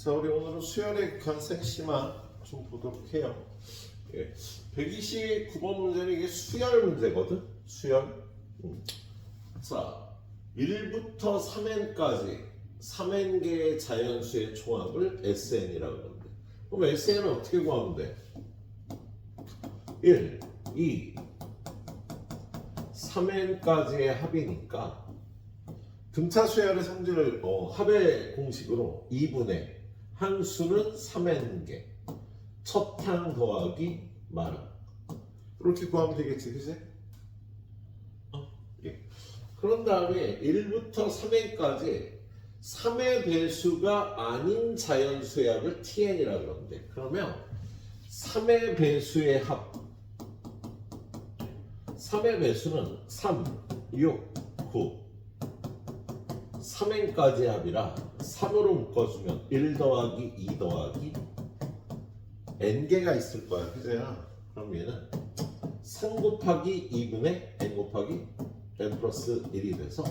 자, 우리 오늘은 수열의 극한생 심화 좀 보도록 해요. 예. 129번 문제는 이게 수열 문제거든. 수열. 자, 1부터 3n까지 3n개의 자연수의 총합을 SN이라고 하는데, 그럼 SN은 어떻게 구하면 돼? 1, 2, 3n까지의 합이니까 등차 수열의 성질을 합의 공식으로 2분의 항수는 3n개 첫항 더하기 말항 이렇게 구하면 되겠지, 그치? 예. 그런 다음에 1부터 3n까지 3의 배수가 아닌 자연수의 합을 tn이라고 그러는데, 그러면 3의 배수의 합 3의 배수는 3, 6, 9 3n까지 합이라 3으로 묶어주면 1 더하기 2 더하기 n개가 있을 거야, 그죠? 그럼 얘는 3 곱하기 2분의 n 곱하기 n 플러스 1이 돼서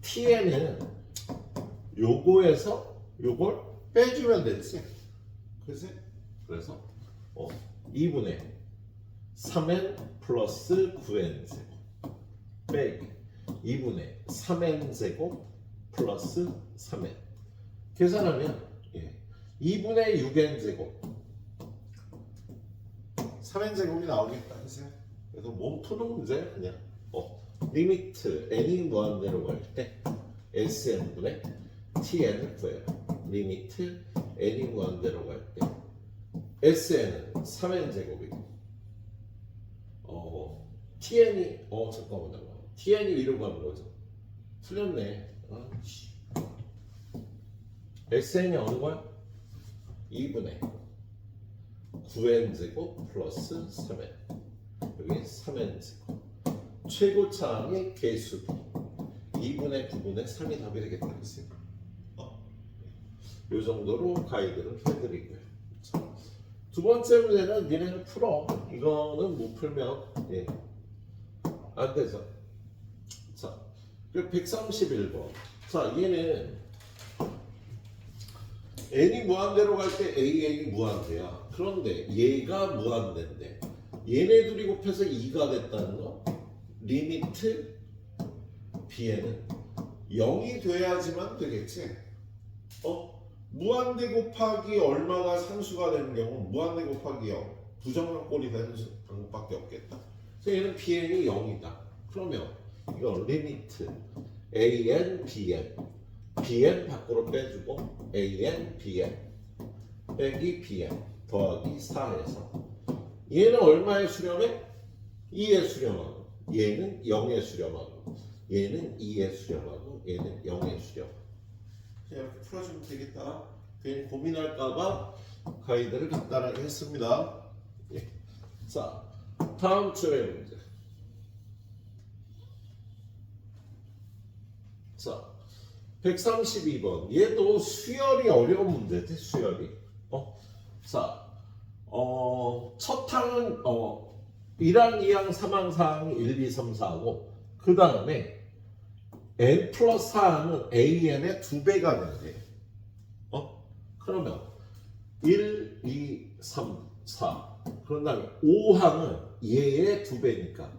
tn은 요거에서 요걸 빼주면 되지, 그치? 그래서 2분의 3n 플러스 9n 제곱 빼기 2분의 3n 제곱 플러스 3n 계산하면 2분의 6n 제곱 3n 제곱이 나오겠다, 그치? 그래서 몸 푸는 문제 그냥 리미트 n이 무한대로 갈 때 sn분의 tn을 구해요. 리미트 n이 무한대로 갈 때 sn은 3n 제곱이고 tn이 잠깐만요. tn이 위로 가는 거죠. 틀렸네. sn이 어느 거야? 2분의 9n 제곱 플러스 3n 여기 3n 제곱 최고차항의 개수 2분의 9분의 3이 답이 되겠다, 그치? 이 정도로 가이드를 해드리고요. 자, 두 번째 문제는 니네는 풀어. 이거는 못 풀면 안 되죠. 자, 그리고 131번. 자, 얘는 n이 무한대로 갈 때 an이 무한대야. 그런데 얘가 무한대인데 얘네 둘이 곱해서 2가 됐다는 거. 리미트 bn은 0이 돼야지만 되겠지. 무한대 곱하기 얼마가 상수가 되는 경우 무한대 곱하기 0 부정한꼴이 되는 방법밖에 없겠다. 그래서 얘는 bn이 0이다. 그러면 이거 리미트 an bn bn 밖으로 빼주고 an bn 빼기 bn 더하기 4에서 얘는 얼마에 수렴해? 2에 수렴하고 얘는 0에 수렴하고 얘는 2에 수렴하고 얘는 0에 수렴하고 이렇게 풀어주면 되겠다. 괜히 고민할까봐 가이드를 간단하게 했습니다. 자, 다음 주의 문제. 자, 132번. 얘도 수열이 어려운 문제지, 수열이. 자, 첫 항은 1항, 2항, 3항, 4항이 1, 2, 3, 4하고 그 다음에 n 플러스 4항은 an의 2배가 되는데 그러면 1, 2, 3, 4 그런 다음에 5항은 얘의 2배니까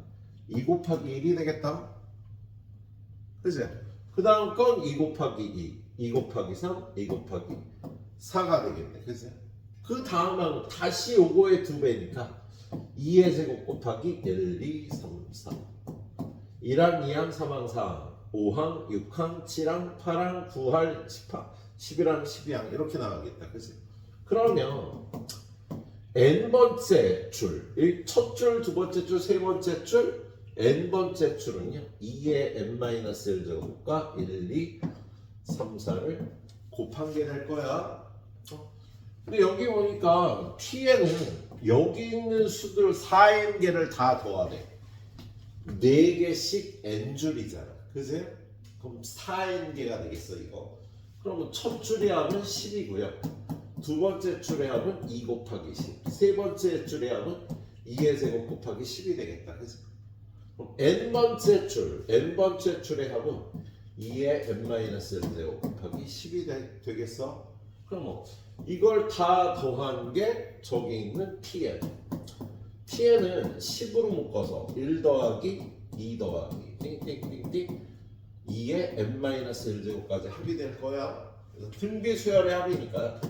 2 곱하기 1이 되겠다, 그치? 그 다음 건 2 곱하기 2, 2 곱하기 3, 2 곱하기 4가 되겠네, 그치? 그 다음 항은 다시 요거의 2배니까 2의 제곱 곱하기 1, 2, 3, 4 1항, 2항, 3항, 4항 5항, 6항, 7항, 8항, 9항, 10항, 11항, 12항 이렇게 나가겠다, 그치? 그러면 n번째 줄, 첫 줄, 두 번째 줄, 세 번째 줄, n번째 줄은요 2의 n-1 제곱과 1, 2, 3, 4를 곱한 게 될 거야. 근데 여기 보니까 t에는 여기 있는 수들 4n개를 다 더하래. 4개씩 n줄이잖아, 그지? 그럼 4n개가 되겠어, 이거. 그러면 첫 줄의 합은 10이고요. 두 번째 줄의 합은 2 곱하기 10. 세 번째 줄의 합은 2의 제곱 곱하기 10이 되겠다, 그지? 그럼 n번째 줄의 합은 2의 n-1 제곱 곱하기 10이 되겠어? 그럼 뭐 이걸 다 더한 게 저기 있는 tn. tn은 10으로 묶어서 1 더하기 2 더하기 띵띵띵띵 2의 n-1제곱까지 합이 될 거야. 그래서 등비 수열의 합이니까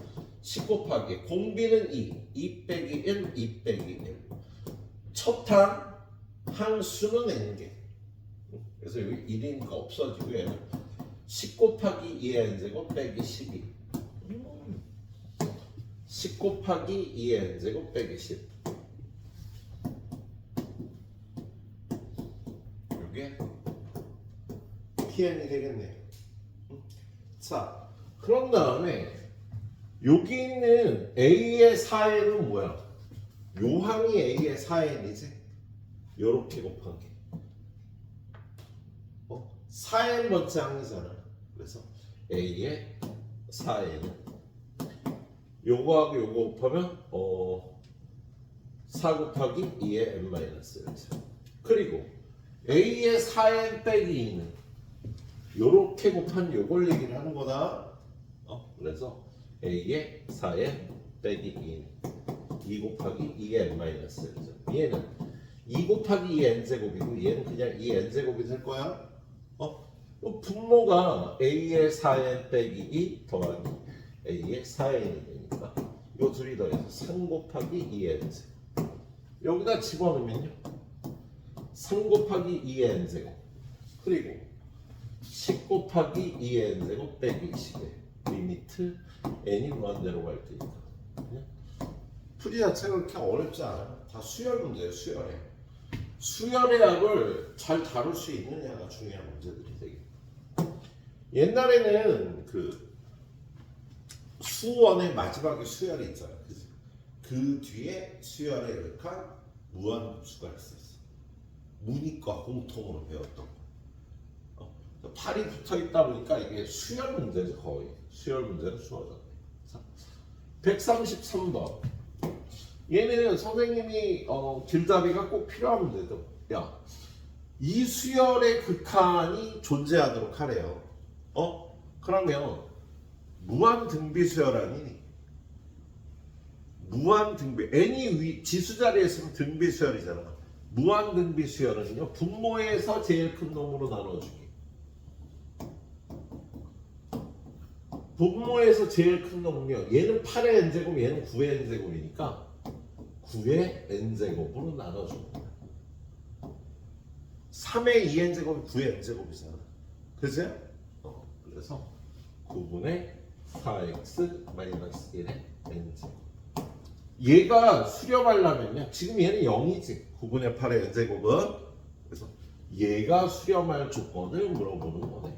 10 곱하기 공비는 2 빼기 1, 2 빼기 1. 첫 항수는 n개. 그래서 여기 1이니까 없어지고 얘는 10 곱하기 2의 n제곱 빼기 12. 10 곱하기 2의 n제곱 빼기 10. 이게 tn이 되겠네요. 자, 그런 다음에 여기 있는 a의 4n은 뭐야? 요 항이 a의 4n이지? 요렇게 곱한 게 4n번째 항이잖아. 그래서 a의 4n은 요거하고 요거 곱하면 4 곱하기 2의 n-1. 그리고 a의 4n 빼기 2는 요렇게 곱한 요걸 얘기를 하는 거다. 그래서 a의 4n 빼기 2는 2 곱하기 2의 n-1. 얘는 2 곱하기 2의 n제곱이고 얘는 그냥 2n제곱이 될 거야. 분모가 a의 4n 빼기 2 더하기 a의 4n이 되니까 요 둘이 더해서 3 곱하기 2n제곱. 여기다 집어넣으면요 3 곱하기 2n제곱 그리고 10 곱하기 2n제곱 빼기 10의 리미트 n이 무한대로 갈 테니까 풀이 자체가 그렇게 어렵지 않아. 다 수열 문제예요. 수열의 합을 잘 다룰 수 있느냐가 중요한 문제들이 되게. 옛날에는 그 수원의 마지막에 수열이 있잖아. 그 뒤에 수열에 역한 무한급수가 있었어. 문이과 공통으로 배웠던 거. 팔이 붙어 있다 보니까 이게 수열 문제죠. 거의 수열 문제는 수어졌네. 133번. 얘는 선생님이 길잡이가 꼭 필요한 문제죠. 야, 이 수열의 극한이 존재하도록 하래요. 그러면 무한 등비 수열 아니니? 무한 등비 n이 지수 자리에 있으면 등비 수열이잖아. 무한 등비 수열은요 분모에서 제일 큰 놈으로 나눠주기. 분모에서 제일 큰 놈은요 얘는 8의 n제곱 얘는 9의 n제곱이니까 9의 n제곱으로 나눠줍니다. 3의 2n제곱이 9의 n제곱이잖아. 그죠? 그래서 9분의 4x-1의 n제곱. 얘가 수렴하려면요 지금 얘는 0이지 9분의 8의 n제곱은. 그래서 얘가 수렴할 조건을 물어보는 거네.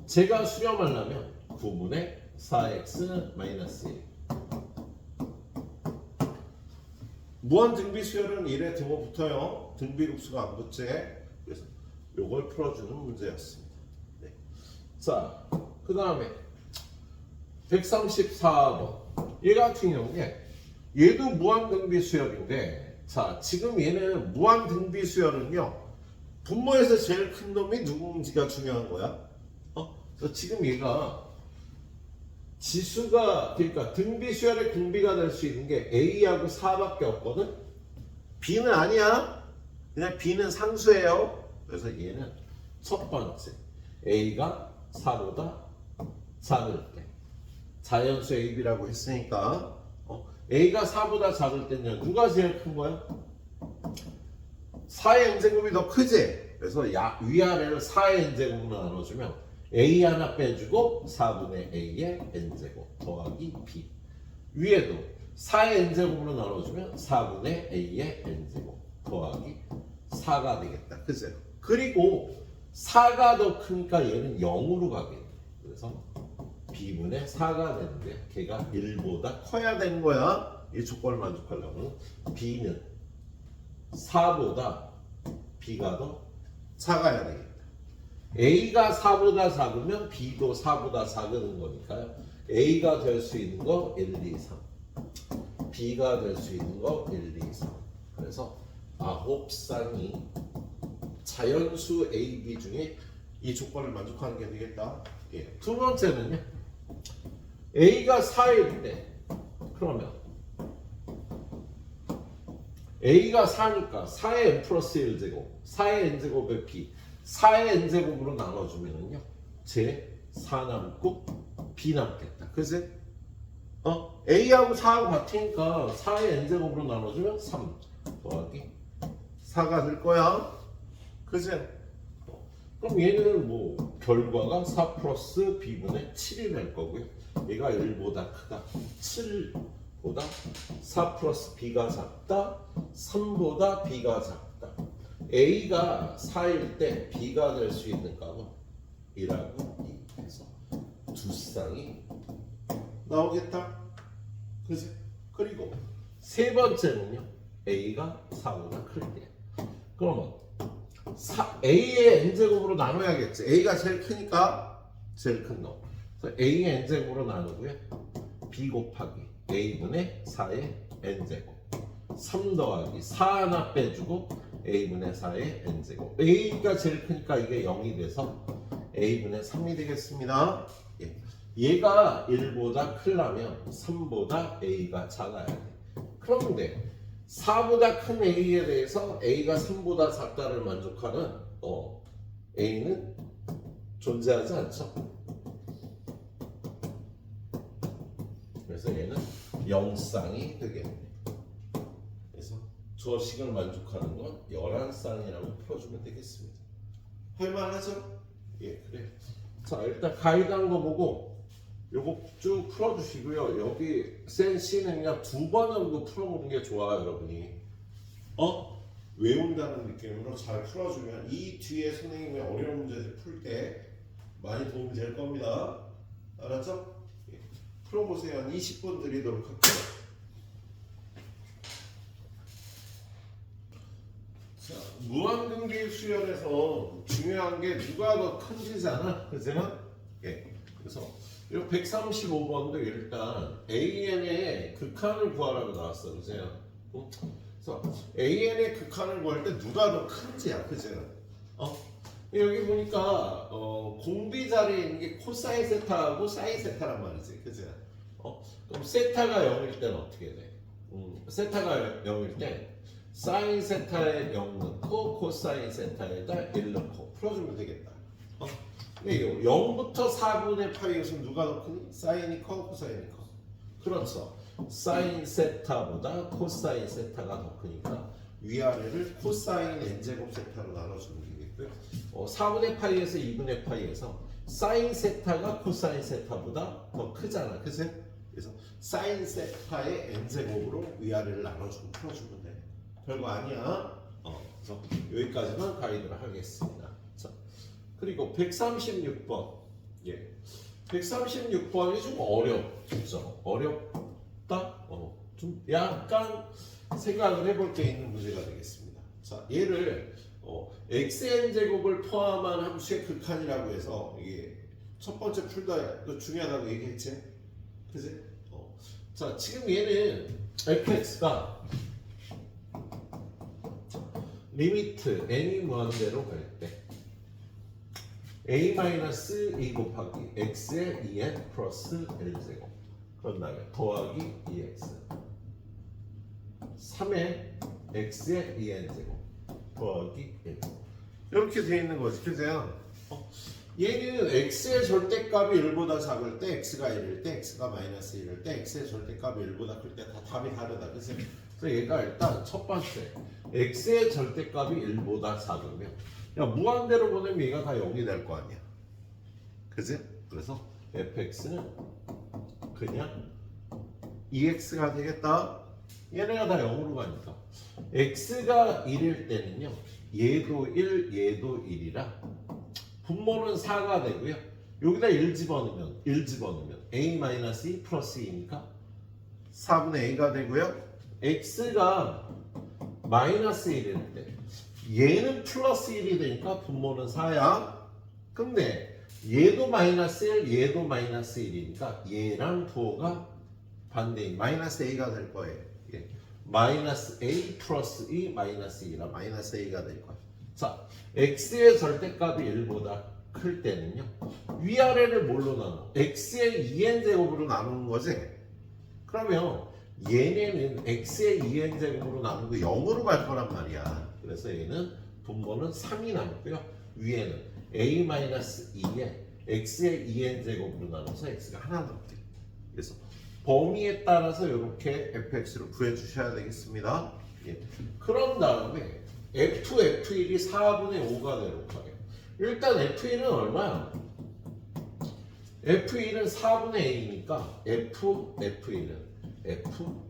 제가 수렴하려면 9분의 4x-1. 무한 등비 수열은 1에 등호 붙어요. 등비급수가 안 붙지. 그래서 요걸 풀어주는 문제였습니다. 네. 자, 그 다음에 134번. 얘 같은 경우에 얘도 무한 등비 수열인데, 자, 지금 얘는 무한 등비 수열은요 분모에서 제일 큰 놈이 누군지가 중요한 거야. 그래서 지금 얘가 지수가, 그러니까 등비 수열의 공비가 될 수 있는 게 A하고 4밖에 없거든. B는 아니야. 그냥 B는 상수예요. 그래서 얘는 첫 번째 A가 4보다 작을 때, 자연수 AB라고 했으니까 A가 4보다 작을 때는 누가 제일 큰 거야? 4의 n제곱이 더 크지? 그래서 위아래를 4의 n제곱으로 나눠주면 A 하나 빼주고 4분의 A의 n제곱 더하기 B. 위에도 4의 n제곱으로 나눠주면 4분의 A의 n제곱 더하기 4가 되겠다. 그죠? 그리고 4가 더 크니까 얘는 0으로 가겠네. 그래서 B분의 4가 되는데 걔가 1보다 커야 되는 거야. 이 조건을 만족하려면 B는 4보다 B가 더 작아야 되겠다. A가 4보다 작으면 B도 4보다 작은 거니까요. A가 될 수 있는 거 1, 2, 3. B가 될 수 있는 거 1, 2, 3. 그래서 9쌍이 자연수 A, B 중에 이 조건을 만족하는 게 되겠다. 예. 두 번째는요. A가 4일 때 그러면 A가 4니까 4의 n 플러스 1제곱 4의 n제곱의 b 4의 n제곱으로 나눠주면은요 제 4 남고 b 남겠다. 그지? A하고 4하고 같으니까 4의 n제곱으로 나눠주면 3 더하기 4가 될 거야. 그지? 그럼 얘는 뭐 결과가 4 플러스 b분의 7이 될 거고요. 얘가 1보다 크다. 7보다 4 플러스 b가 작다. 3보다 b가 작다. A가 4일 때 b가 될 수 있는 값은 1하고 2 해서 두 쌍이 나오겠다. 그지? 그리고 세 번째는요. A가 4보다 클 때. 그러면 A의 n제곱으로 나눠야겠지. A가 제일 크니까 제일 큰 놈. 그래서 A의 n제곱으로 나누고요. B 곱하기 A분의 4의 n제곱 3 더하기 4 하나 빼주고 A분의 4의 n제곱 A가 제일 크니까 이게 0이 돼서 A분의 3이 되겠습니다. 예. 얘가 1보다 크려면 3보다 A가 작아야 돼. 그런데 4보다 큰 A에 대해서 A가 3보다 작다를 만족하는 A는 존재하지 않죠. 그래서 얘는 0쌍이 되겠네. 그래서 저 식을 만족하는 건 11쌍이라고 풀어주면 되겠습니다. 할만하죠? 예, 그래. 자, 일단 가이드한 거 보고 요거 쭉 풀어주시고요. 여기 센 C는요 2번 정도 풀어보는 게 좋아요, 여러분이. 외운다는 느낌으로 잘 풀어주면 이 뒤에 선생님의 어려운 문제들 풀 때 많이 도움이 될 겁니다. 알았죠? 예. 풀어보세요. 한 20분 드리도록 할게요. 자, 무한등비 수열에서 중요한 게 누가 더 큰지잖아, 그죠? 예. 그래서 이 135번도 일단 AN의 극한을 구하라고 나왔어, 그죠? 그래서 AN의 극한을 구할 때 누가 더 큰지야, 그죠? 여기 보니까 공비 자리에 있는 게 코사인 세타하고 사인 세타란 말이지, 그죠? 그럼 세타가 0일 때는 어떻게 돼? 세타가 0일 때 사인 세타에 0 넣고 코사인 세타에다 1 넣고 풀어주면 되겠다. 0부터 4분의 파이에서 누가 더 크니? 사인이 커, 코사인이 커? 그렇죠. 사인 세타보다 코사인 세타가 더 크니까 위아래를 코사인 n제곱 세타로 나눠주면 되겠고요. 4분의 파이에서 2분의 파이에서 사인 세타가 코사인 세타보다 더 크잖아, 그치? 그래서 사인 세타의 n제곱으로 위아래를 나눠주고 풀어주면 돼. 별거 아니야. 그래서 여기까지만 가이드를 하겠습니다. 자, 그리고 136번. 예. 136번이 좀 어렵죠. 어렵다? 좀 약간 생각을 해볼 게 있는 문제가 되겠습니다. 자, 얘를 xn 제곱을 포함한 함수의 극한이라고 해서 이게 첫 번째 풀다 중요하다고 얘기했지? 그지? 자, 지금 얘는 fx가 리미트 n이 무한대로 갈 때 a-2 곱하기 x의 2n 플러스 l제곱 그런 다음에 더하기 2x 3의 x의 2n제곱 더하기 1 이렇게 되어 있는 거지, 그죠? 얘는 x의 절대값이 1보다 작을 때 x가 1일 때 x가 마이너스 1일 때 x의 절대값이 1보다 클 때 다 답이 다르다, 그치? 그래서 얘가 일단 첫 번째 x의 절대값이 1보다 작으면 야, 무한대로 보내면 얘가 다 0이 될 거 아니야, 그치? 그래서 fx는 그냥 2x가 되겠다. 얘네가 다 0으로 가니까 x가 1일 때는요 얘도 1, 얘도 1이라 분모는 4가 되고요. 여기다 1 집어넣으면 a-2 플러스 2니까 4분의 a가 되고요. x가 마이너스 1일 때 얘는 플러스 1이 되니까 분모는 4야. 근데 얘도 마이너스 1, 얘도 마이너스 1이니까 얘랑 부호가 반대인 마이너스 a가 될 거예요. 예. 마이너스 a 플러스 2 마이너스 2라 마이너스 a가 될 거예요. 자, x의 절대값이 1보다 클 때는요. 위아래를 뭘로 나눠? x의 2n 제곱으로 나누는 거지. 그러면 얘네는 x의 2n 제곱으로 나누고 0으로 갈 거란 말이야. 그래서 얘는 분모는 3이 남고요. 위에는 a-2에 x의 2n 제곱으로 나눠서 x가 하나 남게. 그래서 범위에 따라서 이렇게 fx를 구해주셔야 되겠습니다. 예. 그런 다음에 f1이 4분의 5가 되도록 하게요. 일단 f1은 얼마야? f1은 4분의 a니까 f1은 f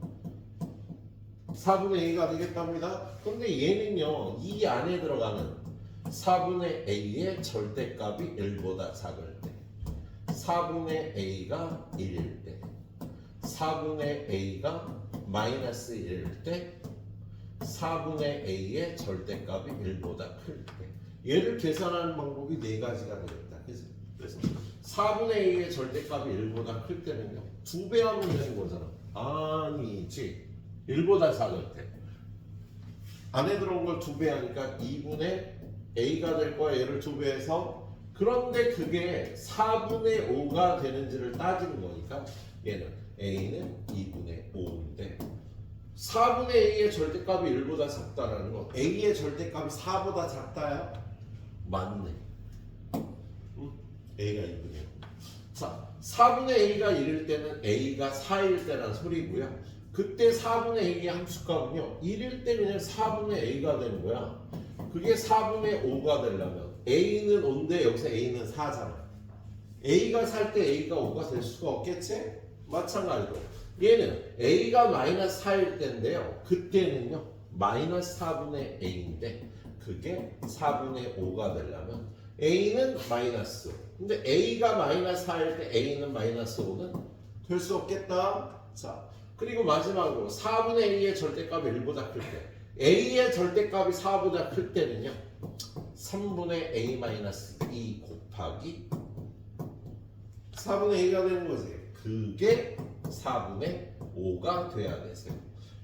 4분의 a가 되겠답니다. 근데 얘는요, 이 안에 들어가는 4분의 a의 절대값이 1보다 작을 때, 4분의 a가 1일 때, 4분의 a가 마이너스 1일 때, 4분의 a의 절대값이 1보다 클 때. 얘를 계산하는 방법이 네 가지가 되겠다. 그래서 4분의 a의 절대값이 1보다 클 때는요, 2배 하면 되는 거잖아. 아니지. 1보다 작을 때. 안에 들어온 걸 2배 하니까 2분의 a가 될 거야. 얘를 2배 해서. 그런데 그게 4분의 5가 되는지를 따지는 거니까 얘는 a는 2분의 5인데 4분의 a의 절대값이 1보다 작다라는 건 a의 절대값이 4보다 작다야? 맞네. a가 2분의 5. 자, 4분의 a가 1일 때는 a가 4일 때란 소리고요. 그때 4분의 a의 함수값은요, 1일 때 그냥 4분의 a가 되는 거야. 그게 4분의 5가 되려면 a는 5인데 여기서 a는 4잖아. a가 4일 때 a가 5가 될 수가 없겠지? 마찬가지로 얘는 a가 마이너스 4일 때인데요. 그때는요, 마이너스 4분의 a인데 그게 4분의 5가 되려면 a는 마이너스 5. 근데 a가 마이너스 4일 때 a는 마이너스 5는 될 수 없겠다. 자, 그리고 마지막으로 4분의 a의 절대값이 1보다 클 때, a의 절대값이 4보다 클 때는요, 3분의 a-2 곱하기 4분의 a가 되는 거지. 그게 4분의 5가 돼야 되세요.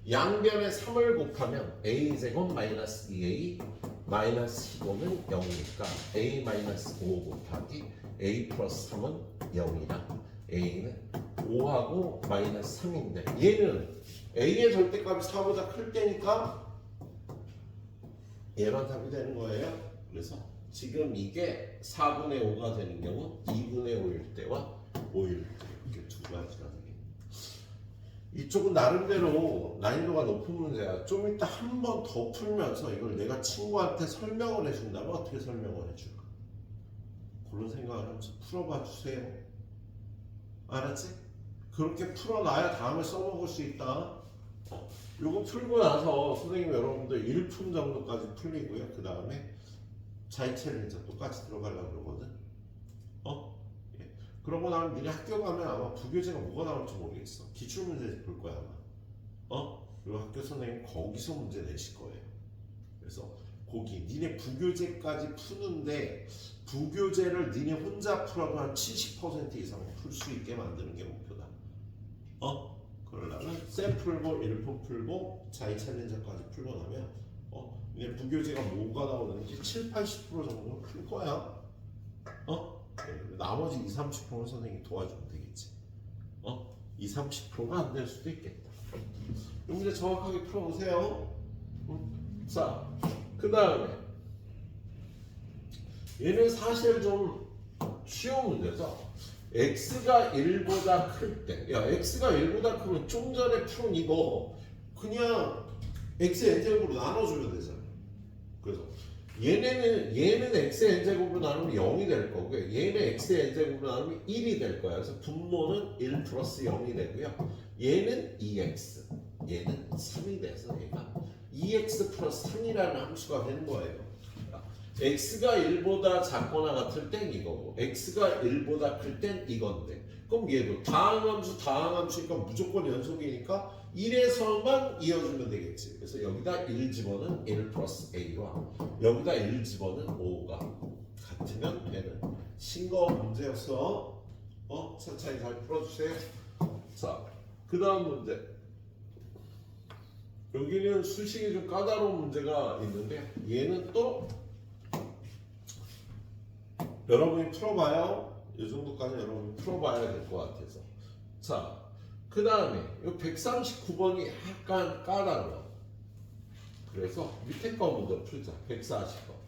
양변에 3을 곱하면 a제곱 마이너스 2a 마이너스 15는 0이니까 a-5 곱하기 a 플러스 3은 0이라 a는 5하고 마이너스 3인데 얘는 a의 절대값이 4보다 클 때니까 얘만 답이 되는 거예요. 그래서 지금 이게 4분의 5가 되는 경우 2분의 5일 때와 5일 때 이렇게 두 가지가 되겠네요. 이쪽은 나름대로 난이도가 높은 문제야. 좀 이따 한 번 더 풀면서 이걸 내가 친구한테 설명을 해준다면 어떻게 설명을 해줄까? 그런 생각을 하면서 풀어봐 주세요. 알았지? 그렇게 풀어놔야 다음에 써먹을 수 있다. 요거 풀고 나서 선생님 여러분들 1품 정도까지 풀리고요. 그 다음에 자유 챌린저 똑같이 들어가려고 그러거든. 예. 그러고 나면 니네 학교 가면 아마 부교재가 뭐가 나올지 모르겠어. 기출문제 볼 거야 아마. 그리고 학교 선생님 거기서 문제 내실 거예요. 그래서 거기 니네 부교재까지 푸는데 부교재를 니네 혼자 풀어도 한 70% 이상 풀 수 있게 만드는 게 목표다. 그러려면 쌤 풀고 1품 풀고 자유 챌린저까지 풀고 나면 니네 부교재가 뭐가 나오는지 70-80% 정도는 풀 거야. 네, 나머지 20-30%는 선생님이 도와주면 되겠지. 20-30%가 안 될 수도 있겠다. 이 문제 정확하게 풀어보세요. 자, 그 다음에 얘는 사실 좀 쉬운 문제죠. x가 1보다 클 때, 야 x가 1보다 크면 좀 전에 푼 이거 그냥 x의 n제곱으로 나눠주면 되잖아. 그래서 얘는 x의 n제곱으로 나누면 0이 될 거고요. 얘는 x의 n제곱으로 나누면 1이 될 거야. 그래서 분모는 1 플러스 0이 되고요. 얘는 2x, 얘는 3이 돼서 얘가 2x 플러스 3이라는 함수가 되는 거예요. x가 1보다 작거나 같을 땐 이거고 x가 1보다 클 땐 이건데 그럼 얘도 다항함수니까 무조건 연속이니까 1에서만 이어주면 되겠지. 그래서 여기다 1 집어는 1 플러스 a와 여기다 1 집어는 5가 같으면 되는 싱거운 문제였어. 천천히 잘 풀어주세요. 자, 그 다음 문제. 여기는 수식이 좀 까다로운 문제가 있는데 얘는 또 여러분이 풀어봐요. 이 정도까지 여러분이 풀어봐야 될 것 같아서. 자, 그 다음에 이 139번이 약간 까다로워. 그래서 밑에 거 먼저 풀자. 140번.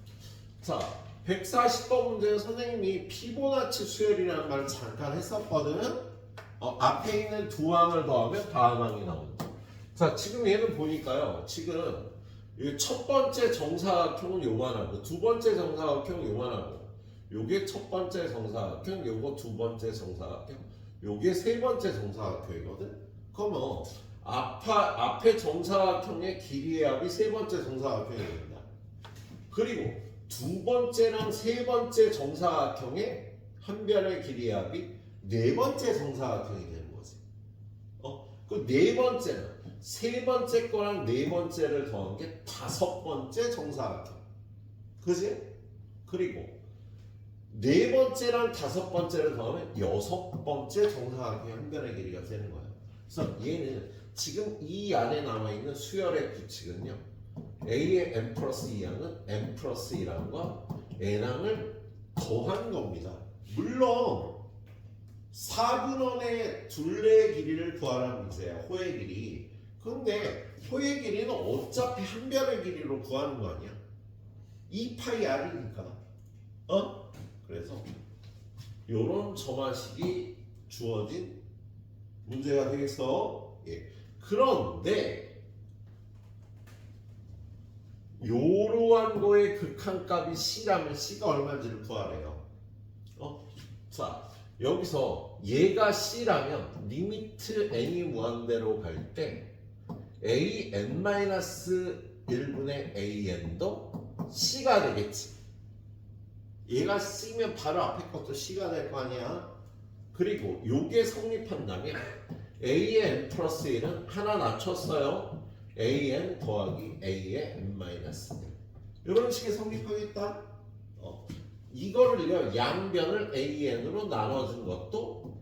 자, 140번 문제는 선생님이 피보나치 수열이라는 말을 잠깐 했었거든. 앞에 있는 두 항을 더하면 다음 항이 나온다. 자, 지금 얘는 보니까요. 지금 이 첫 번째 정사각형은 요만하고 두 번째 정사각형은 요만하고 요게 첫 번째 정사각형, 요거 두 번째 정사각형, 요게 세 번째 정사각형이거든. 그러면 앞에 정사각형의 길이의 합이 세 번째 정사각형이 된다. 그리고 두 번째랑 세 번째 정사각형의 한 변의 길이의 합이 네 번째 정사각형이 되는 거지. 그 네 번째는 세 번째 거랑 네 번째를 더한 게 다섯 번째 정사각형. 그지? 그리고 네 번째랑 다섯 번째를 더하면 여섯 번째 정사각형의 한 변의 길이가 되는 거야. 그래서 얘는 지금 이 안에 남아있는 수열의 규칙은요. A의 n 플러스 2항은 n 플러스 1항과 n항을 더한 겁니다. 물론 4분원의 둘레의 길이를 구하라는 문제야. 호의 길이. 근데 호의 길이는 어차피 한 변의 길이로 구하는 거 아니야? 2파이 r이니까. 그래서 요런 점화식이 주어진 문제가 되겠어. 예. 그런데 요러한 거의 극한값이 C라면 C가 얼마인지를 구하래요. 자, 여기서 얘가 C라면 리미트 n이 무한대로 갈 때 an-1분의 an도 C가 되겠지. 얘가 C면 바로 앞에 것도 C가 될 거 아니야. 그리고 요게 성립한다면 A의 n 플러스 1은 하나 낮췄어요. an 더하기 A의 n-1 이런 식의 성립하겠다. 이거를요 양변을 an으로 나눠준 것도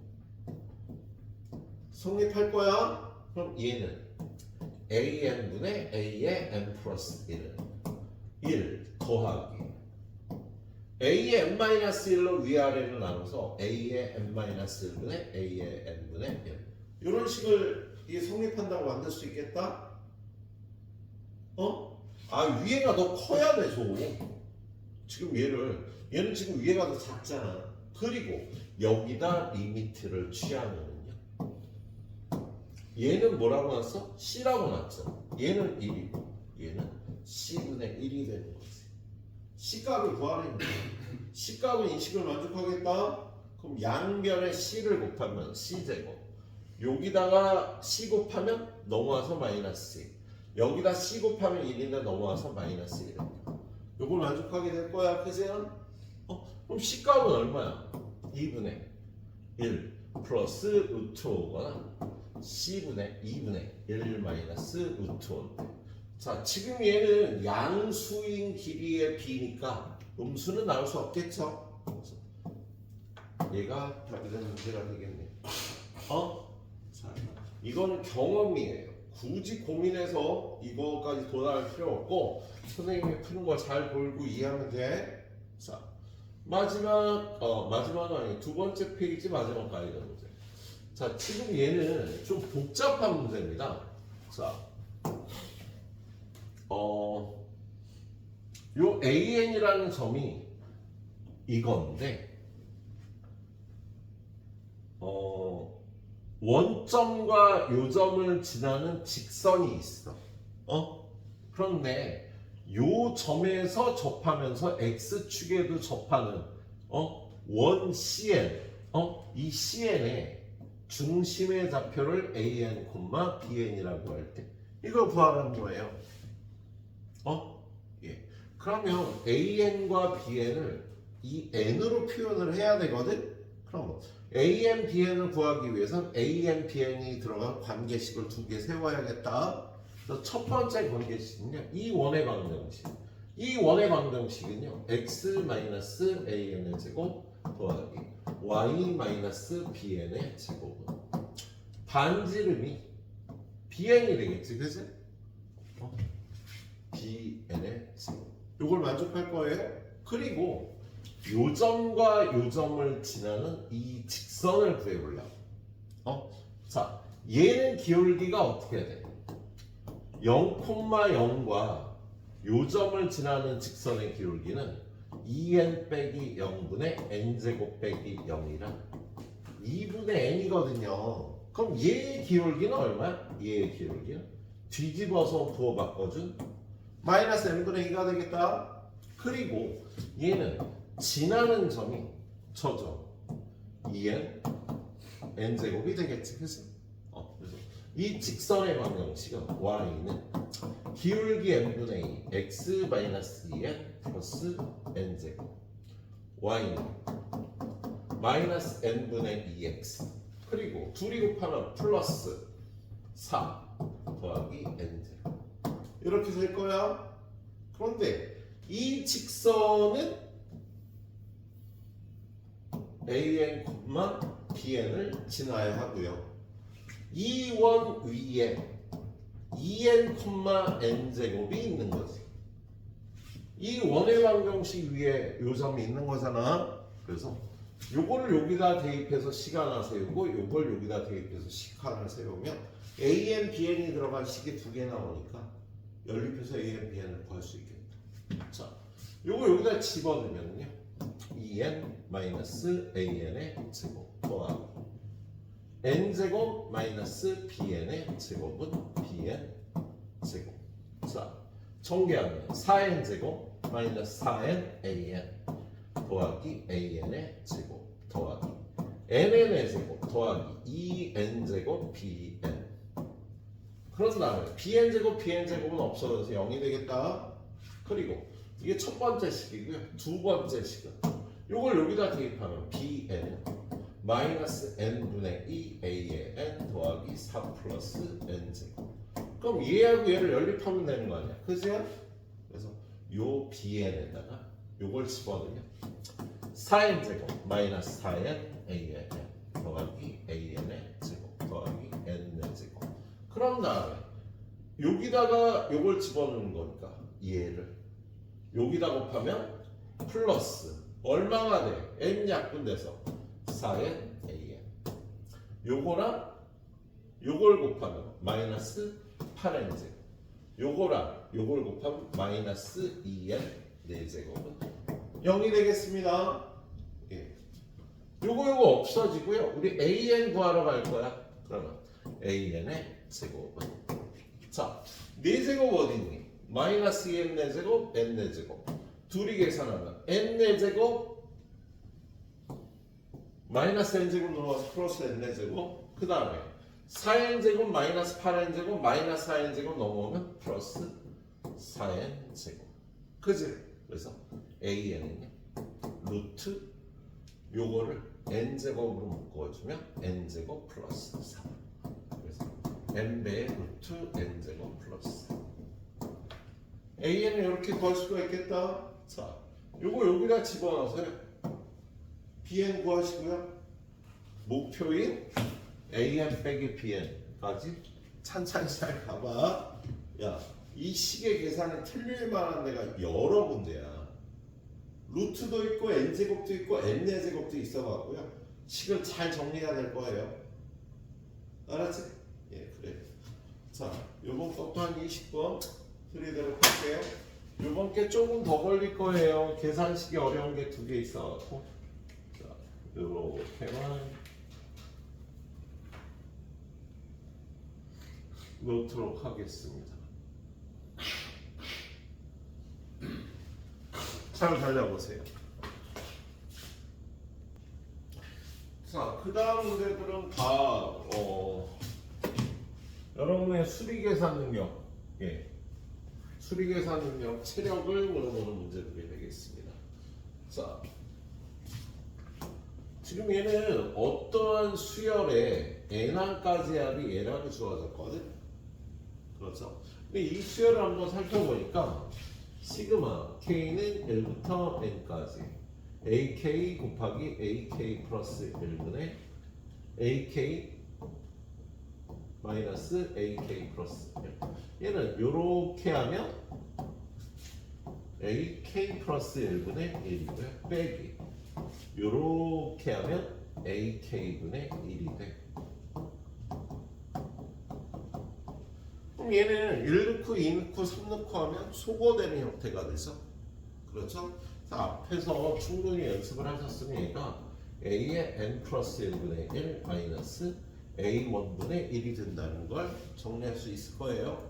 성립할 거야. 그럼 얘는 an분의 A의 n 플러스 1은 1 더하기 A의 n-1로 위아래를 나눠서 A의 n-1분의 A의 n분의 1 이런 식을 이게 성립한다고 만들 수 있겠다? 위에가 더 커야 돼, 지금 얘는 지금 위에가 더 작잖아. 그리고 여기다 리미트를 취하면은요. 얘는 뭐라고 났어? C라고 났죠. 얘는 1이고 얘는 C분의 1이 되는 거지. C값을 구하라는 거야. C값은 이 식을 만족하겠다? 그럼 양변에 C를 곱하면 C제곱. 여기다가 C 곱하면 넘어와서 마이너스 1. 여기다 C 곱하면 1인데 넘어와서 마이너스 1. 요걸 만족하게 될 거야, 그제요? 그럼 C값은 얼마야? 2분의 1 플러스 루트 5거나 C분의 2분의 1 마이너스 루트 5인데 자, 지금 얘는 양수인 길이의 B니까 음수는 나올 수 없겠죠? 얘가 답이 되는 문제가 되겠네. 자, 이거는 경험이에요. 굳이 고민해서 이거까지 도달할 필요 없고 선생님이 푸는 거 잘 보고 이해하면 돼. 자, 마지막은 아니 두 번째 페이지 마지막 가이드 문제. 자, 지금 얘는 좀 복잡한 문제입니다. 자, 요 AN이라는 점이 이건데, 원점과 요점을 지나는 직선이 있어. 그런데 요 점에서 접하면서 x축에도 접하는 원 CN 이 CN의 중심의 좌표를 AN, BN이라고 할 때 이걸 구하라는 거예요. 예. 그러면 AN과 BN을 이 N으로 표현을 해야 되거든. 그럼 AN, BN을 구하기 위해서는 AN, BN이 들어간 관계식을 두 개 세워야겠다. 그래서 첫 번째 관계식은요, 이 원의 방정식. 이 원의 방정식은요, x-an의 제곱 더하기 y-bn의 제곱은 반지름이 bn이 되겠지, 그치? bn의 제곱. 이걸 만족할 거예요. 그리고 요점과 요점을 지나는 이 직선을 구해보려고. 자, 얘는 기울기가 어떻게 돼? 0,0과 요점을 지나는 직선의 기울기는 2n 빼기 0분의 n제곱 빼기 0이라 2분의 n이거든요. 그럼 얘의 기울기는 얼마야? 얘의 기울기는 뒤집어서 부호 바꿔준 마이너스 n분의 2가 되겠다. 그리고 얘는 지나는 점이 저점 2n n제곱이 되겠지. 그래서 이 직선의 방정식은 y는 기울기 n분의 2 x 마이너스 2n 플러스 n제곱 y는 마이너스 n분의 2x 그리고 둘이 곱하면 플러스 4 더하기 n제곱 이렇게 될 거야. 그런데 이 직선은 an, bn을 지나야 하고요. 이 원 위에 2n, n제곱이 있는 거지. 이 원의 방정식 위에 요점이 있는 거잖아. 그래서 요거를 여기다 대입해서 시간을 세우고 요걸 여기다 대입해서 시간을 세우면 an, bn이 들어간 식이 두 개 나오니까 연립해서 an, bn을 구할 수 있겠다. 자, 요거 여기다 집어넣으면요 2n 마이너스 an의 제곱 더하기 n제곱 마이너스 bn의 제곱은 bn 제곱. 자, 정리하면 4n제곱 마이너스 4n an 더하기 an의 제곱 더하기 nn의 제곱 더하기 2n제곱 bn. 그런 다음에 bn제곱 bn제곱은 없어져서 0이 되겠다. 그리고 이게 첫 번째 식이고요. 두 번째 식은 요걸 여기다 대입하면 bn은 마이너스 n분의 2 a의 n 더하기 4 플러스 n제곱. 그럼 얘하고 얘를 연립하면 되는 거 아니야. 그죠? 그래서 요 bn에다가 요걸 집어넣으면 4n제곱 마이너스 4n a의 n 더하기 an의 제곱 더하기 n의 제곱. 그런 다음에 여기다가 요걸 집어넣는 거니까 얘를 여기다 곱하면 플러스 얼마가 돼? n 약분돼서 4n an 요거랑 요걸 곱하면 마이너스 8n 제곱 요거랑 요걸 곱하면 마이너스 2n 4제곱은 0이 되겠습니다. 예. 요거 없어지고요. 우리 an 구하러 갈 거야. 그러면 an의 제곱은 자 4제곱 어디 있니? 마이너스 2n 4제곱 n 4제곱 둘이 계산하면 n 4제곱 마이너스 n제곱 넘어가서 플러스 n제곱 그 다음에 4n제곱 마이너스 8n제곱 마이너스 4n제곱 넘어오면 플러스 4n제곱 그지? 그래서 an은 루트 요거를 n제곱으로 묶어주면 n제곱 플러스 4 그래서 n배의 루트 n제곱 플러스 4 an은 이렇게 구할 수가 있겠다. 자 요거 여기다 집어넣어서요 bn 구하시고요. 목표인 an 빼기 bn까지 찬찬히 잘 가봐. 야, 이 식의 계산이 틀릴 만한 데가 여러 군데야. 루트도 있고 n제곱도 있고 n제곱도 있어가고요. 식을 잘 정리해야 될 거예요. 알았지? 예, 그래. 자, 요번 것도 한 20번 드리도록 할게요. 요번 게 조금 더 걸릴 거예요. 계산식이 어려운 게 두 개 있어갖고. 이렇게만 놓도록 하겠습니다. 잘 달려보세요. 자, 그 다음 문제들은 다 여러분의 수리계산 능력, 수리계산 능력, 체력을 물어보는 문제들이 되겠습니다. 자. 지금 얘는 어떠한 수열에 n항까지 합이 얘라고 주어졌거든. 그렇죠? 근데 이 수열을 한번 살펴보니까 시그마 k는 1부터 n까지 ak 곱하기 ak 플러스 1분의 ak 마이너스 ak 플러스 1 얘는 요렇게 하면 AK 플러스 1분의 1이고요. 빼기. 요렇게 하면 AK분의 1이 돼. 그럼 얘는 1 넣고 2 넣고 3 넣고 하면 소거되는 형태가 돼서 그렇죠? 자, 앞에서 충분히 연습을 하셨으니 얘가 A의 n 플러스 1분의 1 마이너스 A1분의 1이 된다는 걸 정리할 수 있을 거예요.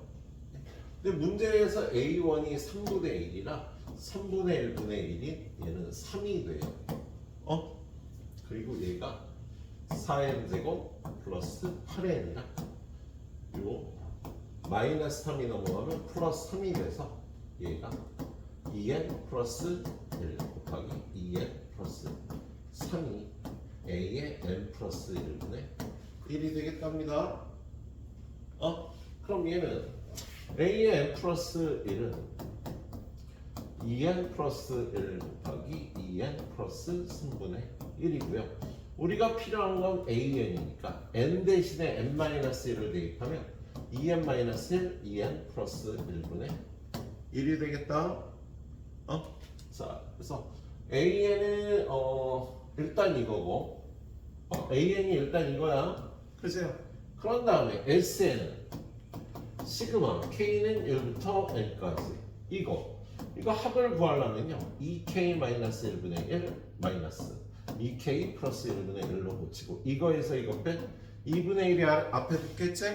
근데 문제에서 A1이 3분의 1이라 3분의 1분의 1인 얘는 3이 돼요. 그리고 얘가 4n제곱 플러스 8n이라 요 마이너스 3이 넘어가면 플러스 3이 돼서 얘가 2n 플러스 1 곱하기 2n 플러스 3이 a의 n 플러스 1분의 1이 되겠답니다. 그럼 얘는 a의 n 플러스 1은 2n 플러스 1 곱하기 2n 플러스 3분의 1이고요. 우리가 필요한 건 an이니까 n 대신에 n-1을 대입하면 2n-1, 2n 플러스 1분의 1이 되겠다. 자, 그래서 an은 일단 이거고 an이 일단 이거야. 그죠? 그런 다음에 sn은 시그마 k는 1부터 n까지 이거 합을 구하려면요 2k-1분의 1 마이너스 2k 플러스 1분의 1로 고치고 이거에서 이거 뺀 2분의 1이 앞에 붙겠지?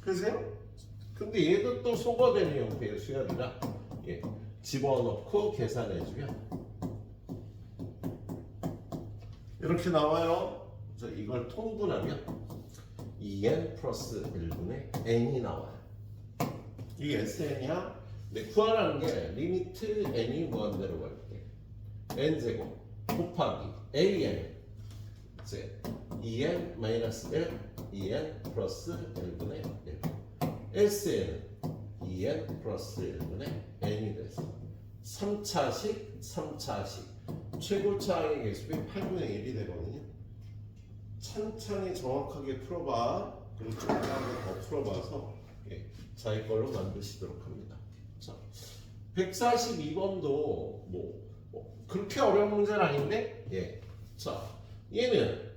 그죠? 근데 얘도 또 소거되는 형태의 수열이라 집어넣고 계산해주면 이렇게 나와요. 그래서 이걸 통분하면 2n 플러스 1분의 n이 나와요. 이 sn이야. 근데 구하라는 게 리미트 n이 무한대로 갈 때 n제곱 곱하기 an 이제 2n 마이너스 1 2n 플러스 1분의 1 sn은 2n 플러스 1분의 n이 돼서 3차식 최고차의 개수비 8분의 1이 되거든요. 찬찬히 정확하게 풀어봐. 그리고 좀 더 풀어봐서 자기 걸로 만드시도록 합니다. 자, 142번도 뭐 그렇게 어려운 문제는 아닌데, 자, 얘는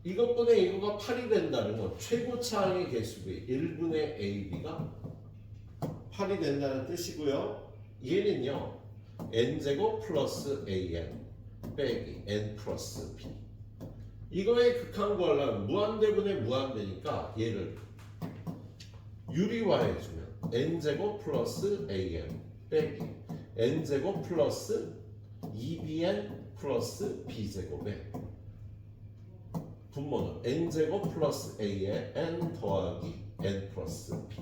이것분의 이거가 8이 된다는 건 최고차의 개수비 1분의 AB가 8이 된다는 뜻이고요. 얘는요 n제곱 플러스 an 빼기 n 플러스 b 이거의 극한 구하려면 무한대분의 무한대니까 얘를 유리화해주면 n제곱 플러스 an 빼기 n제곱 플러스 2bn 플러스 b제곱에 분모는 n제곱 플러스 a에 n 더하기 n 플러스 b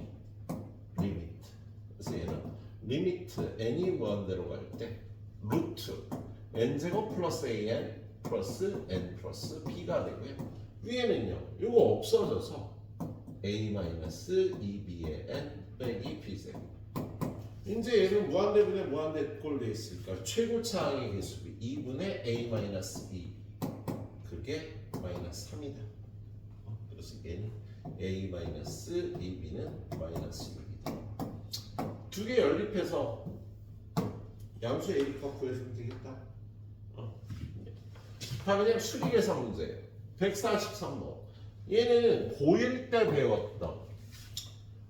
리미트. 그래서 얘는 리미트 n이 무한대로 갈 때 루트 n제곱 플러스 an 플러스 n 플러스 b가 되고요. 위에는요 이거 없어져서 a 마이너스 2b의 n 빼기 b제곱. 이제 얘는 무한대분의 무한대 꼴 돼 있으니까 최고차항의 개수비 2분의 a 마이너스 2 그게 마이너스 3이다. 그래서 얘는 a 마이너스 2b는 마이너스 6이다. 두 개 연립해서 양수 A값 구해주면 되겠다. 다 그냥 수리계산 문제예요. 143번. 얘는 고1 때 배웠던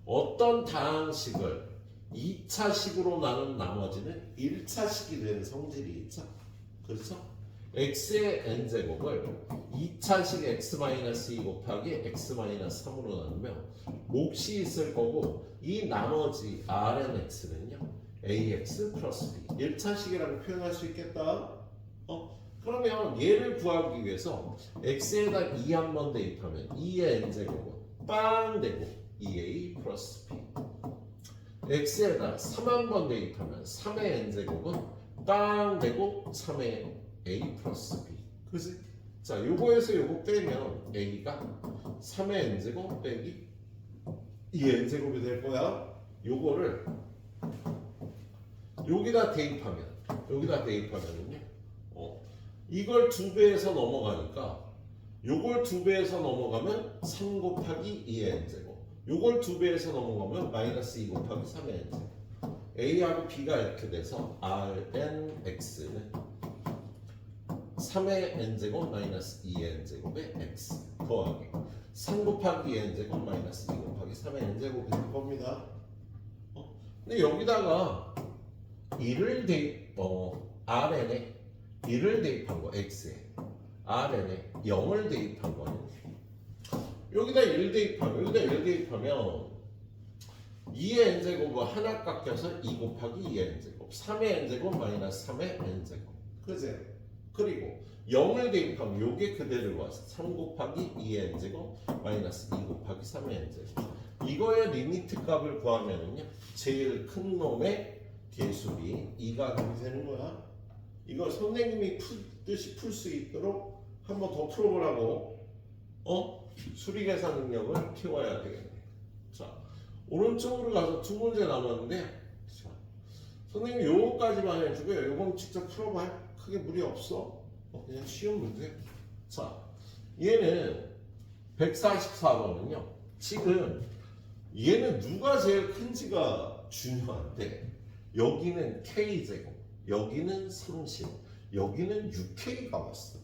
어떤 다항식을 2차식으로 나눈 나머지는 1차식이 된 성질이 있죠. 그렇죠? x의 n제곱을 2차식 x-2 곱하기 x-3으로 나누면 몫이 있을 거고 이 나머지 Rnx는요 ax 플러스 b 1차식이라고 표현할 수 있겠다. 그러면 얘를 구하기 위해서 x에다 2 한번 대입하면 2의 n제곱은 빵 되고 2a 플러스 b x에다 3 한번 대입하면 3의 n제곱은 빵 되고 3의 a 플러스 b. 그지? 자, 요거에서 요거 빼면 a가 3의 n제곱 빼기 2의 n제곱이 될 거야. 요거를 여기다 대입하면은요. 이걸 2배에서 넘어가니까 요걸 2배에서 넘어가면 3 곱하기 2의 n제곱. 요걸 2배에서 넘어가면 마이너스 2 곱하기 3의 n제곱. A하고 B가 이렇게 돼서 Rnx는 3의 n제곱 마이너스 2의 n제곱의 x 더하기 3 곱하기 2의 n제곱 마이너스 2 곱하기 3의 n제곱이 될 겁니다. 근데 여기다가 1을 Rn에 1을 대입한 거 x에 Rn에 0을 대입한 거는 여기다 1 대입하면 2의 n제곱은 하나 깎여서 2 곱하기 2의 n제곱 3의 n제곱 마이너스 3의 n제곱 그지? 그리고 0을 대입하면 요게 그대로 와서 3 곱하기 2의 n제곱 마이너스 2 곱하기 3의 n제곱 이거의 리미트 값을 구하면은요 제일 큰 놈의 개수비 2가 되는 거야. 이걸 선생님이 풀듯이 풀 수 있도록 한번 더 풀어보라고 수리 계산 능력을 키워야 되겠네. 자 오른쪽으로 가서 두 문제 남았는데 자, 선생님이 요거까지만 해주고요. 요건 직접 풀어봐요. 크게 무리 없어. 그냥 쉬운 문제. 자, 얘는 144번은요. 지금 얘는 누가 제일 큰지가 중요한데 여기는 K제곱, 여기는 30, 여기는 6K가 왔어.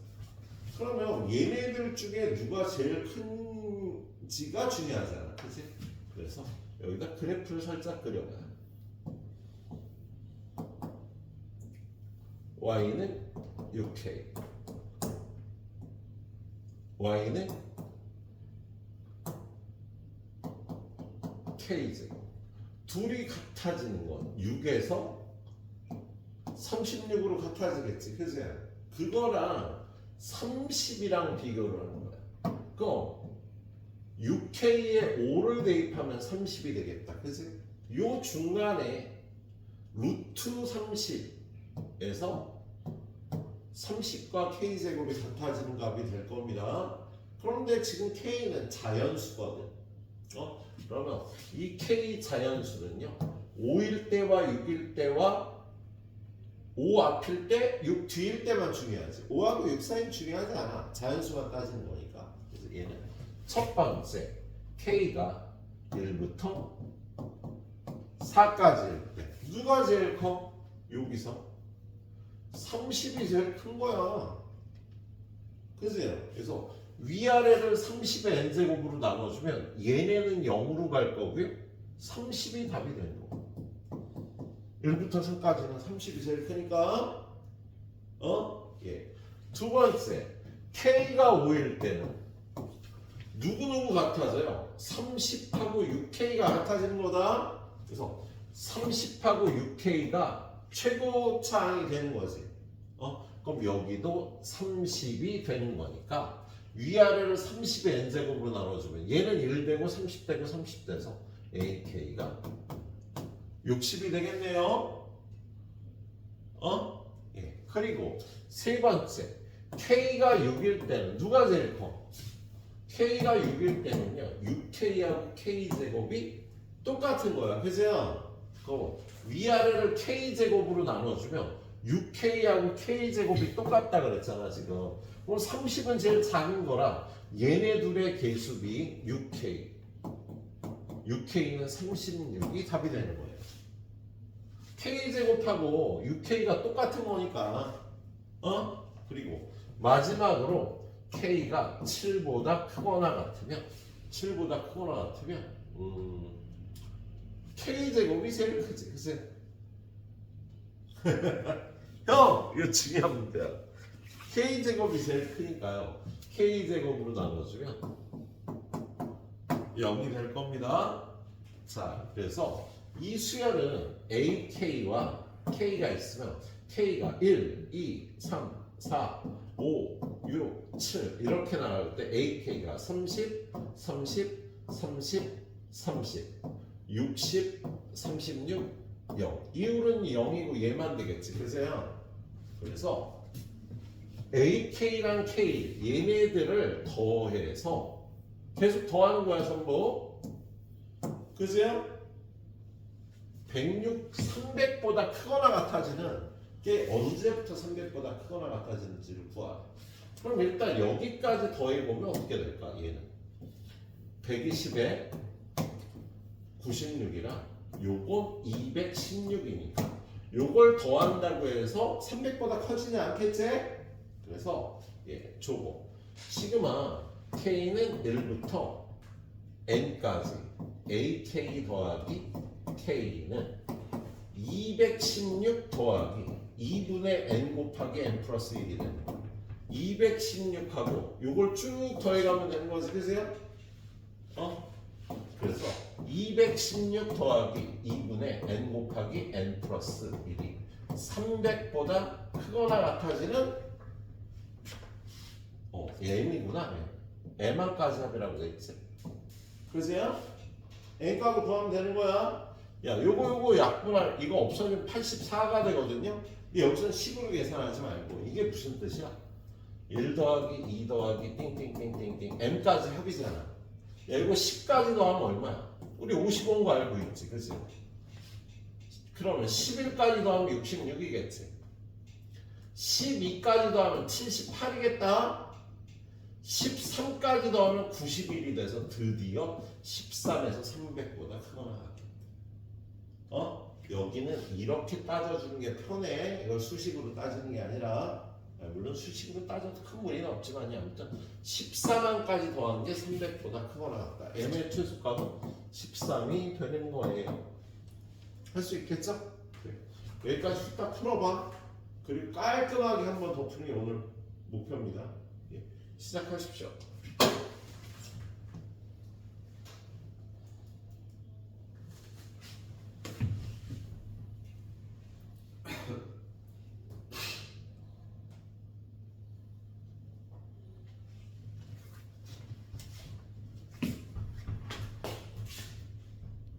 그러면 얘네들 중에 누가 제일 큰지가 중요하잖아. 그치? 그래서 여기다 그래프를 살짝 그려봐요. y는 6k y는 k제곱 둘이 같아지는 건 6에서 36으로 같아지겠지 그지? 그거랑 30이랑 비교를 하는 거야. 그럼 6k에 5를 대입하면 30이 되겠다 그지? 요 중간에 루트 30에서 30과 k제곱이 같아지는 값이 될 겁니다. 그런데 지금 k는 자연수거든. 그러면 이 k 자연수는요 5일 때와 6일 때와 5 앞일 때 6 뒤일 때만 중요하지 5하고 6 사이는 중요하지 않아. 자연수만 따지는 거니까. 그래서 얘는 첫 번째 k가 1부터 4까지일 때 누가 제일 커? 여기서 30이 제일 큰 거야. 그지? 그래서 위아래를 30의 n제곱으로 나눠주면 얘네는 0으로 갈 거고요. 30이 답이 되는 거고. 1부터 3까지는 30이 제일 크니까 예. 두 번째 K가 5일 때는 누구누구 같아져요? 30하고 6K가 같아지는 거다. 그래서 30하고 6K가 최고차항이 되는 거지. 그럼 여기도 30이 되는 거니까 위아래를 30의 n제곱으로 나눠주면 얘는 1 되고 30 되고 30 돼서 AK가 60이 되겠네요. 예. 그리고 세 번째 K가 6일 때는 누가 제일 커? K가 6일 때는요 6K하고 K제곱이 똑같은 거야. 그죠? 그럼 위아래를 K제곱으로 나눠주면 6K하고 K제곱이 똑같다 그랬잖아 지금. 그럼 30은 제일 작은 거라 얘네 둘의 개수비 6K 6K는 36이 답이 되는 거예요. K제곱하고 6K가 똑같은 거니까 그리고 마지막으로 K가 7보다 크거나 같으면 K제곱이 제일 크지 그치? 형! 이거 중요한 문제야. K제곱이 제일 크니까요 K제곱으로 나눠주면 0이 될 겁니다. 자 그래서 이 수열은 AK와 K가 있으면 K가 1, 2, 3, 4, 5, 6, 7 이렇게 나갈 때 AK가 30, 30, 30, 30 60, 36, 0 이율은 0이고 얘만 되겠지 그죠? 그래서 AK랑 K 얘네들을 더해서 계속 더하는 거야 전부 그죠? 106, 300보다 크거나 같아지는 게 언제부터 300보다 크거나 같아지는지를 구하래. 그럼 일단 여기까지 더해보면 어떻게 될까? 얘는 120에 96이랑 요건 216이니까 요걸 더한다고 해서 300보다 커지지 않겠지? 그래서 저거 시그마 K는 1부터 N까지 AK 더하기 K는 216 더하기 2분의 N 곱하기 N 플러스 1이 되는 거야. 216하고 요걸 쭉 더해가면 되는 거지, 그세요? 그래서 216 더하기 2분의 N 곱하기 N 플러스 1이 300보다 크거나 같아지는 M이구나. M만까지 합이라고 되어있지. 그세요? N값을 구하면 되는 거야. 야, 요거 약분할 이거 없어지면 84가 되거든요. 여기서는 10으로 계산하지 말고 이게 무슨 뜻이야? 1 더하기 2 더하기 띵띵띵띵띵 M까지 합이잖아. 야, 이거 10까지 더하면 얼마야? 우리 55인 거 알고 있지, 그치? 그러면 11까지 더하면 66이겠지. 12까지 더하면 78이겠다. 13까지 더하면 91이 돼서 드디어 13에서 300보다 크거나 같겠다. 여기는 이렇게 따져주는 게 편해. 이걸 수식으로 따지는 게 아니라, 물론 수식으로 따져도 큰 무리는 없지만 아무튼 14만까지 더한 게 300보다 크거나 같다. M의 최소값은 13이 되는 거예요. 할 수 있겠죠? 그래. 여기까지 딱 풀어봐. 그리고 깔끔하게 한 번 더 푸는 게 오늘 목표입니다. 시작하십시오.